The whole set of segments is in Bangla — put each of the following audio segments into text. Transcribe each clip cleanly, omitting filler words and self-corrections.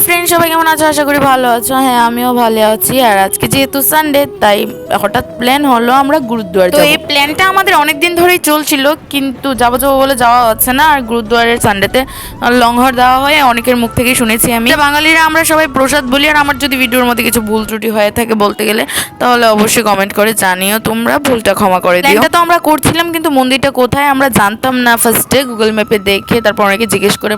ফ্রেন্ড সবাই কেমন আছো? আশা করি ভালো আছো। হ্যাঁ, আমিও ভালো আছি। আর আজকে যেহেতু সানডে, তাই হঠাৎ প্ল্যান হলো আমরা গুরুদ্বার যাব। তো এই প্ল্যানটা আমাদের অনেক দিন ধরেই চলছিল, কিন্তু যাবো যাবো বলে যাওয়া হচ্ছে না। আর গুরুদ্বারের সানডেতে লঙ্গর দেওয়া হয়, অনেকের মুখ থেকেই শুনেছি আমি। বাঙালিরা আমরা সবাই প্রসাদ বলি। আর আমার যদি ভিডিওর মধ্যে কিছু ভুল ত্রুটি হয়ে থাকে বলতে গেলে, তাহলে অবশ্যই কমেন্ট করে জানিও, তোমরা ভুলটা ক্ষমা করে দিও। প্ল্যানটা তো আমরা করছিলাম, কিন্তু মন্দিরটা কোথায় আমরা জানতাম না। ফার্স্টে গুগল ম্যাপে দেখে তারপর অনেকে জিজ্ঞেস করে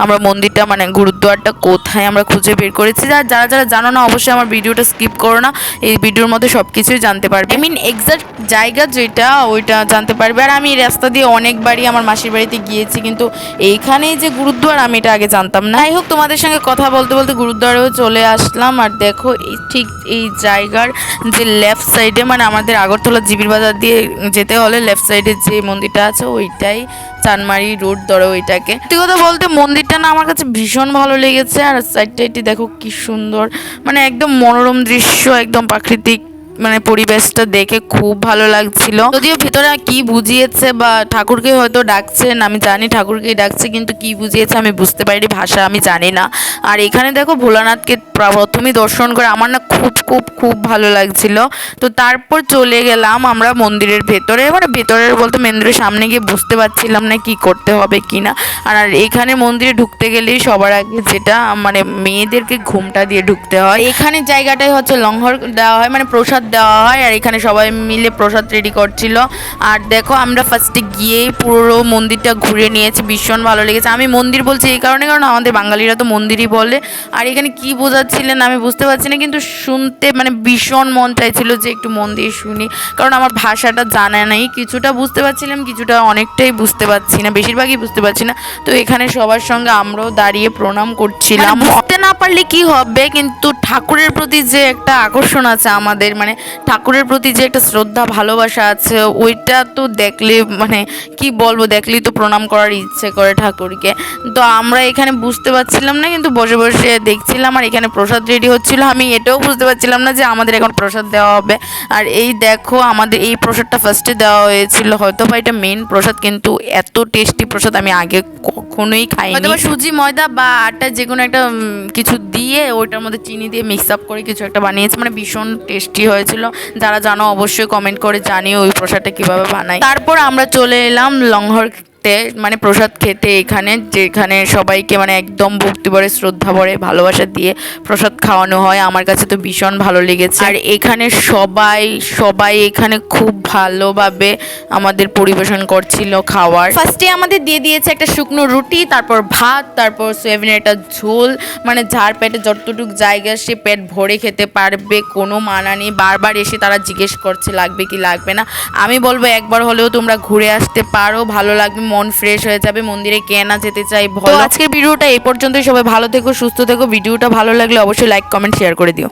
আমরা মন্দিরটা মানে গুরুদ্বারটা কোথায় আমরা খুঁজে বের করেছি। আর যারা যারা জানো না, অবশ্যই আমার ভিডিওটা স্কিপ করো না, এই ভিডিওর মধ্যে সব কিছুই জানতে পারবে। আই মিন এক্সাক্ট জায়গা যেটা ওইটা জানতে পারবে। আর আমি এই রাস্তা দিয়ে অনেকবারই আমার মাসির বাড়িতে গিয়েছি, কিন্তু এইখানেই যে গুরুদ্বার আমি এটা আগে জানতাম না। যাই হোক, তোমাদের সঙ্গে কথা বলতে বলতে গুরুদ্বারেও চলে আসলাম। আর দেখো ঠিক এই জায়গার যে লেফট সাইডে, মানে আমাদের আগরতলা জিবির বাজার দিয়ে যেতে হলে লেফট সাইডে যে মন্দিরটা আছে ওইটাই চানমারি রোড ধরো ওইটাকে। সত্যি কথা বলতে মন্দিরটা না আমার কাছে ভীষণ ভালো লেগেছে। আর সাইডটা এটি দেখো কি সুন্দর, মানে একদম মনোরম দৃশ্য, একদম প্রাকৃতিক, মানে পরিবেশটা দেখে খুব ভালো লাগছিল। যদিও ভিতরে কি বুঝিয়েছে বা ঠাকুরকে হয়তো ডাকছেন, আমি জানি ঠাকুরকেই ডাকছে, কিন্তু কি বুঝিয়েছে আমি বুঝতে পারিনি, ভাষা আমি জানি না। আর এখানে দেখো ভোলানাথকে প্রথমেই দর্শন করে আমার না খুব খুব খুব ভালো লাগছিল। তো তারপর চলে গেলাম আমরা মন্দিরের ভেতরে, মানে ভেতরের বলতে মন্দিরের সামনে গিয়ে বুঝতে পারছিলাম না কি করতে হবে কি না। আর এখানে মন্দিরে ঢুকতে গেলেই সবার আগে যেটা মানে মেয়েদেরকে ঘুমটা দিয়ে ঢুকতে হয়। এখানে জায়গাটাই হচ্ছে লঙ্গর দেওয়া হয়, মানে প্রসাদ দেওয়া হয়। আর এখানে সবাই মিলে প্রসাদ রেডি করছিল। আর দেখো আমরা ফার্স্টে গিয়েই পুরো মন্দিরটা ঘুরে নিয়েছি, ভীষণ ভালো লেগেছে। আমি মন্দির বলছি এই কারণে, কারণ আমাদের বাঙালিরা তো মন্দিরই বলে। আর এখানে কি বোঝাচ্ছিলেন আমি বুঝতে পারছি না, কিন্তু শুনতে মানে ভীষণ মন চাইছিল যে একটু মন দিয়ে শুনি, কারণ আমার ভাষাটা জানা নেই। কিছুটা বুঝতে পারছিলাম, কিছুটা অনেকটাই বুঝতে পারছি না, বেশিরভাগই বুঝতে পারছি না। তো এখানে সবার সঙ্গে আমরাও দাঁড়িয়ে প্রণাম করছিলাম। বুঝতে না পারলে কি হবে, কিন্তু ঠাকুরের প্রতি যে একটা আকর্ষণ আছে আমাদের, মানে ঠাকুরের প্রতি যে একটা শ্রদ্ধা ভালোবাসা আছে, ওইটা তো দেখলে মানে কি বলবো, দেখলেই তো প্রণাম করার ইচ্ছে করে ঠাকুরকে। তো আমরা এখানে বুঝতে পারছিলাম না, কিন্তু বসে বসে দেখছিলাম। আর এখানে প্রসাদ রেডি হচ্ছিল, আমি এটাও বুঝতে পারছিলাম না যে আমাদের এখন প্রসাদ দেওয়া হবে। আর এই দেখো আমাদের এই প্রসাদটা ফার্স্টে দেওয়া হয়েছিল, হয়তো বা এটা মেন প্রসাদ, কিন্তু এত টেস্টি প্রসাদ আমি আগে কখনোই খাইনি। হয়তো সুজি ময়দা বা আটা যে কোনো একটা কিছু দিয়ে ওইটার মধ্যে চিনি দিয়ে মিক্স আপ করে কিছু একটা বানিয়েছে, মানে ভীষণ টেস্টি হয়েছিল। যারা জানো অবশ্যই কমেন্ট করে জানিও ওই প্রসাদটা কীভাবে বানাই। তারপর আমরা চলে এলাম লঙ্গর মানে প্রসাদ খেতে এখানে, যেখানে সবাইকে মানে একদম ভক্তি ভরে শ্রদ্ধা ভরে ভালোবাসা দিয়ে প্রসাদ খাওয়ানো হয়। আমার কাছে তো ভীষণ ভালো লেগেছে। আর এখানে সবাই সবাই এখানে খুব ভালোভাবে আমাদের পরিবেশন করছিল খাওয়ার। ফার্স্টে আমাদের দিয়ে দিয়েছে একটা শুকনো রুটি, তারপর ভাত, তারপর সয়াবিনের একটা ঝোল, মানে যার পেটে যতটুকু জায়গা সে পেট ভরে খেতে পারবে, কোনো মানা নেই। বারবার এসে তারা জিজ্ঞেস করছে লাগবে কি লাগবে না। আমি বলবো একবার হলেও তোমরা ঘুরে আসতে পারো, ভালো লাগবে, মন ফ্রেশ হয়ে যাবে। মন্দিরে কে না যেতে চাই বলো। আজকের ভিডিওটা এই পর্যন্তই। সবাই ভালো থেকো, সুস্থ থেকো। ভিডিওটা ভালো লাগলে অবশ্যই লাইক কমেন্ট শেয়ার করে দিও।